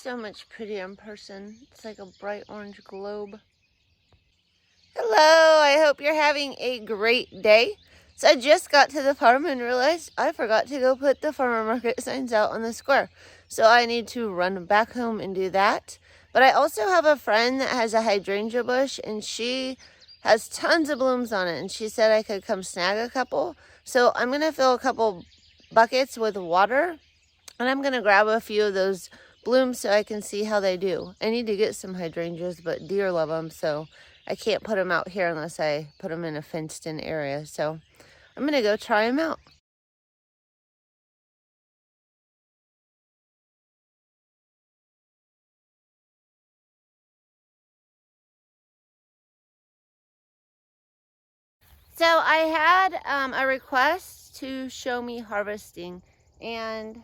so much prettier in person. It's like a bright orange globe. Hello, I hope you're having a great day. So I just got to the farm and realized I forgot to go put the farmer market signs out on the square. So I need to run back home and do that. But I also have a friend that has a hydrangea bush and she has tons of blooms on it. And she said I could come snag a couple. So I'm going to fill a couple buckets with water. And I'm going to grab a few of those blooms so I can see how they do. I need to get some hydrangeas, but deer love them. So I can't put them out here unless I put them in a fenced in area. So I'm going to go try them out. So I had a request to show me harvesting, and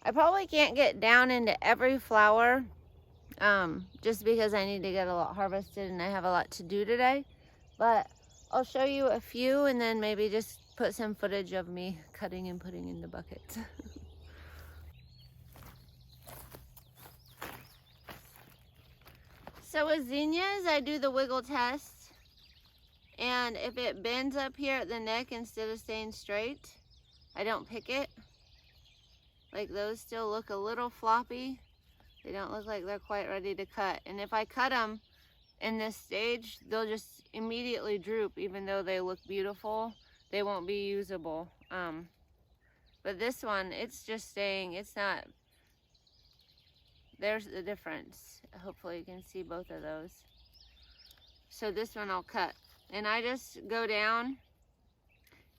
I probably can't get down into every flower just because I need to get a lot harvested and I have a lot to do today. But I'll show you a few and then maybe just put some footage of me cutting and putting in the buckets. So with zinnias, I do the wiggle test. And if it bends up here at the neck instead of staying straight, I don't pick it. Like those still look a little floppy. They don't look like they're quite ready to cut. And if I cut them in this stage, they'll just immediately droop even though they look beautiful. They won't be usable. But this one, it's just staying, it's not, there's the difference. Hopefully you can see both of those. So this one I'll cut. And I just go down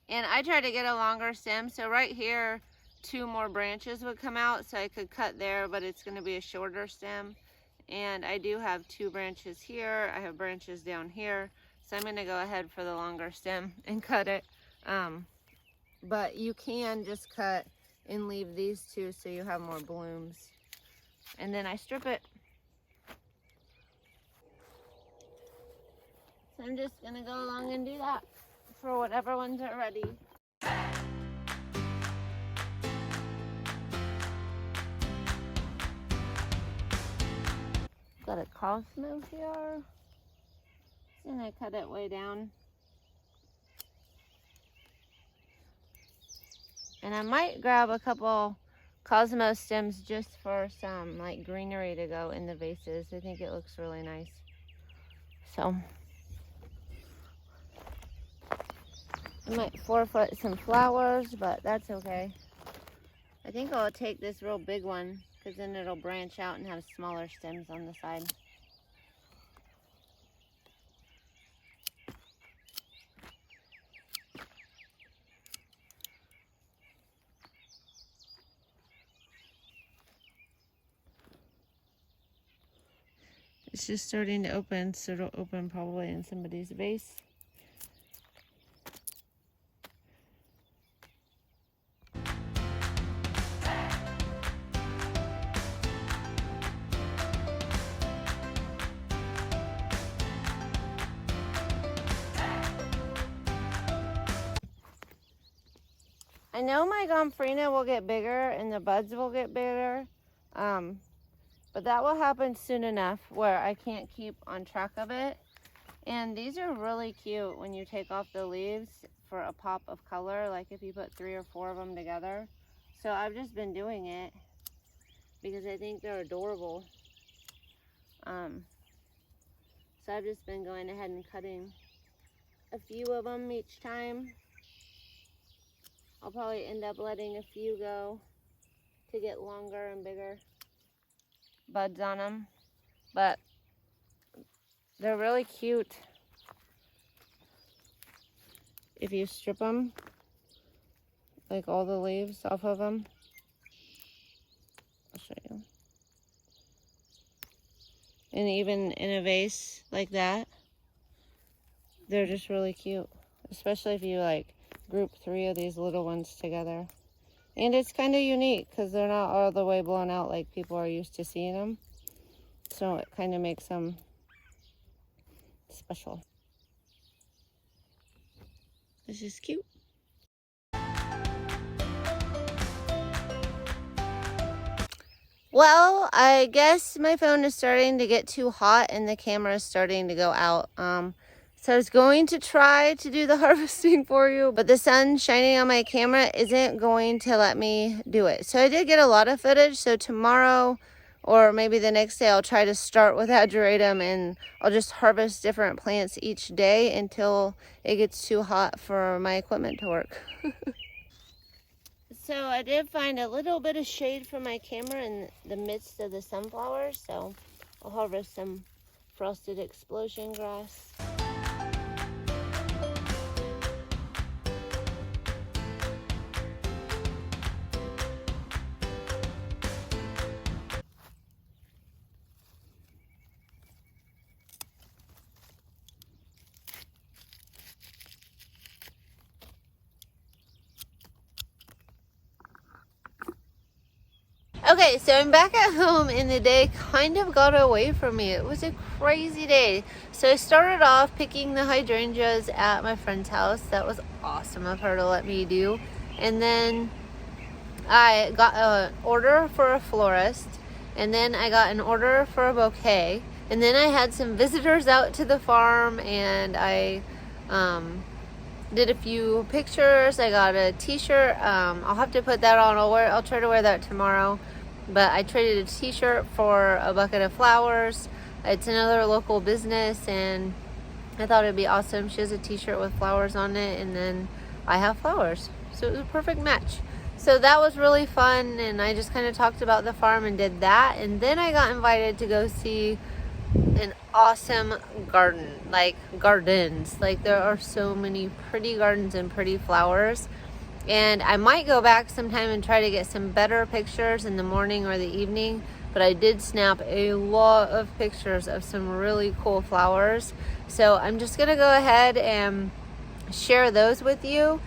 and I try to get a longer stem. So right here, 2 more branches would come out, so I could cut there, but it's going to be a shorter stem. And I do have 2 branches here. I have branches down here. So I'm going to go ahead for the longer stem and cut it. But you can just cut and leave these 2 so you have more blooms. And then I strip it. So I'm just going to go along and do that for whatever ones are ready. Got a cosmos here. And I cut it way down. And I might grab a couple cosmos stems just for some like greenery to go in the vases. I think it looks really nice. So I might 4-foot some flowers, but that's okay. I think I'll take this real big one because then it'll branch out and have smaller stems on the side. It's just starting to open, so it'll open probably in somebody's vase. I know my Gomphrena will get bigger and the buds will get bigger, but that will happen soon enough where I can't keep on track of it. And these are really cute when you take off the leaves for a pop of color, like if you put 3 or 4 of them together. So I've just been doing it because I think they're adorable. So I've just been going ahead and cutting a few of them each time. I'll probably end up letting a few go to get longer and bigger buds on them, but they're really cute if you strip them, like all the leaves off of them. I'll show you. And even in a vase like that, they're just really cute, especially if you like group 3 of these little ones together. And it's kind of unique because they're not all the way blown out like people are used to seeing them. So it kind of makes them special. It's just cute. Well, I guess my phone is starting to get too hot and the camera is starting to go out. So I was going to try to do the harvesting for you, but the sun shining on my camera isn't going to let me do it. So I did get a lot of footage. So tomorrow or maybe the next day, I'll try to start with ageratum and I'll just harvest different plants each day until it gets too hot for my equipment to work. So I did find a little bit of shade for my camera in the midst of the sunflowers, so I'll harvest some frosted explosion grass. Okay, so I'm back at home and the day kind of got away from me. It was a crazy day. So I started off picking the hydrangeas at my friend's house. That was awesome of her to let me do. And then I got an order for a florist. And then I got an order for a bouquet. And then I had some visitors out to the farm and I did a few pictures. I got a t-shirt. I'll have to put that on. I'll try to wear that tomorrow. But I traded a t-shirt for a bucket of flowers. It's another local business and I thought it'd be awesome. She has a t-shirt with flowers on it and then I have flowers. So it was a perfect match. So that was really fun and I just kind of talked about the farm and did that. And then I got invited to go see an awesome garden, like gardens. Like there are so many pretty gardens and pretty flowers. And I might go back sometime and try to get some better pictures in the morning or the evening. But I did snap a lot of pictures of some really cool flowers. So I'm just going to go ahead and share those with you.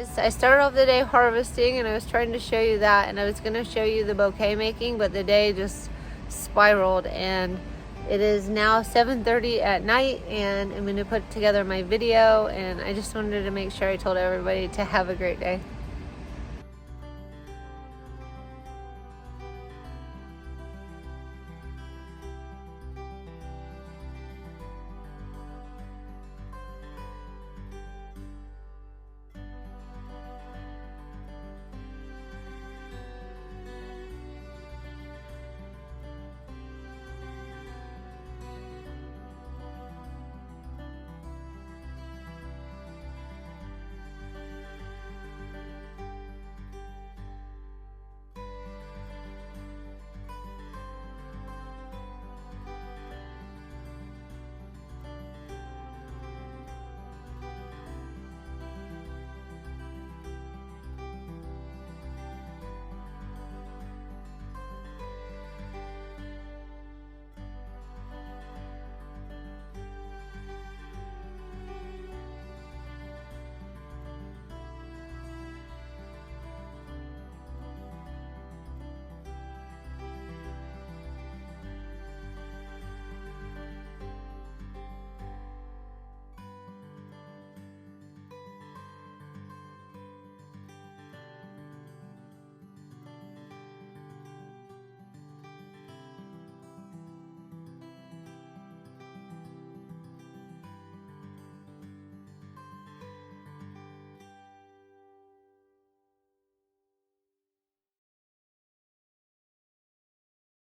guys, I started off the day harvesting and I was trying to show you that, and I was going to show you the bouquet making, but the day just spiraled and it is now 7:30 at night and I'm going to put together my video, and I just wanted to make sure I told everybody to have a great day.